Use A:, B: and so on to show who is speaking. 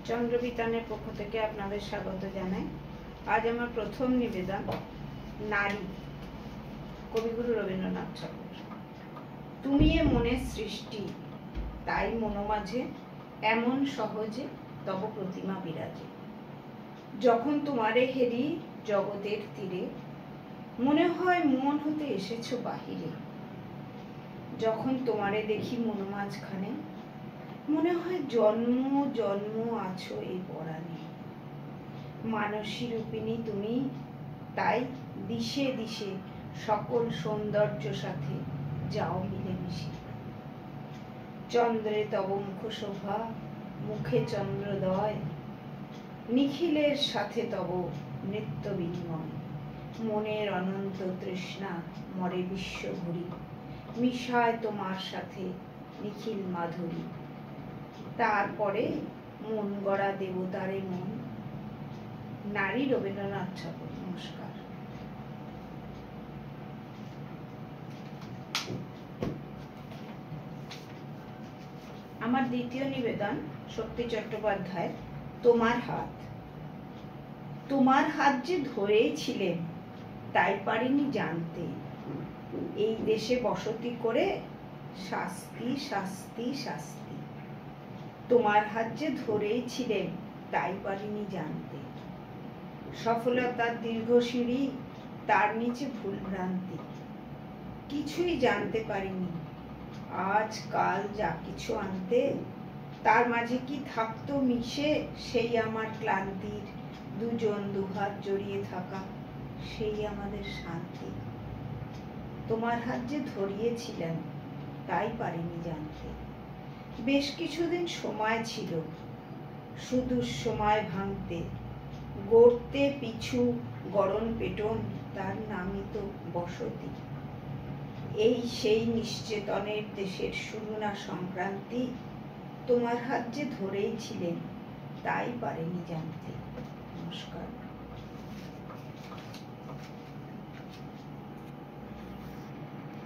A: চন্দ্রবিতানের পক্ষ থেকে আপনাদের স্বাগত জানাই। আজ আমার প্রথম নিবেদন নারী, কবিগুরু রবীন্দ্রনাথ ঠাকুর। তুমি এ মনের সৃষ্টি, তাই মনোমাঝে এমন সহজে তব প্রতিমা বিরাজে। যখন তোমারে হেরি জগতের তীরে, মনে হয় মন হতে এসেছো বাহিরে। যখন তোমারে দেখি মনোমাঝখানে, মনে হয় জন্ম জন্ম আছো এই পরাণে। মানসী রূপিণী তুমি, তাই দিশে দিশে সকল সৌন্দর্য সাথে যাও মিলেমিশে। চন্দ্রে তব মুখ শোভা, মুখে চন্দ্রোদয়, নিখিলের সাথে তব নৃত্য বিনিময়। মনের অনন্ত তৃষ্ণা মরে বিশ্ব ঘুরি, মিশায় তোমার সাথে নিখিল মাধুরী। তারপরে মন গড়া দেবতারে মন। নারী, রবীন্দ্রনাথ ঠাকুর। নমস্কার। আমার দ্বিতীয় নিবেদন শক্তি চট্টোপাধ্যায়, তোমার হাত। তোমার হাত যে ধরেছিলেন, তাই পারিনি জানতে। এই দেশে বসতি করে শাস্তি শাস্তি শাস্তি। তোমার হাত যে ধরেছিলেন, তাই পারিনি জানতে। সফলতার দীর্ঘ সিঁড়ি, তার নিচে ভুল ভ্রান্তি। কিছুই জানতে পারিনি। আজ কাল যা কিছু আনতে, তার মাঝে কি থাকতো মিশে সেই আমার ক্লান্তির। দুজন দুহাত জড়িয়ে থাকা, সেই আমাদের শান্তি। তোমার হাত যে ধরিয়েছিলেন, তাই পারিনি জানতে। বেশ কিছুদিন সময় ছিল শুধু সময় ভাঙতে, গড়তে পিছু গড়ন পেটন, তার নামই তো বসতি। এই সেই নিশ্চেতনের দেশের শুরু না সংক্রান্তি। তোমার হাত যে ধরেই ছিলেন, তাই পারেনি জানতে।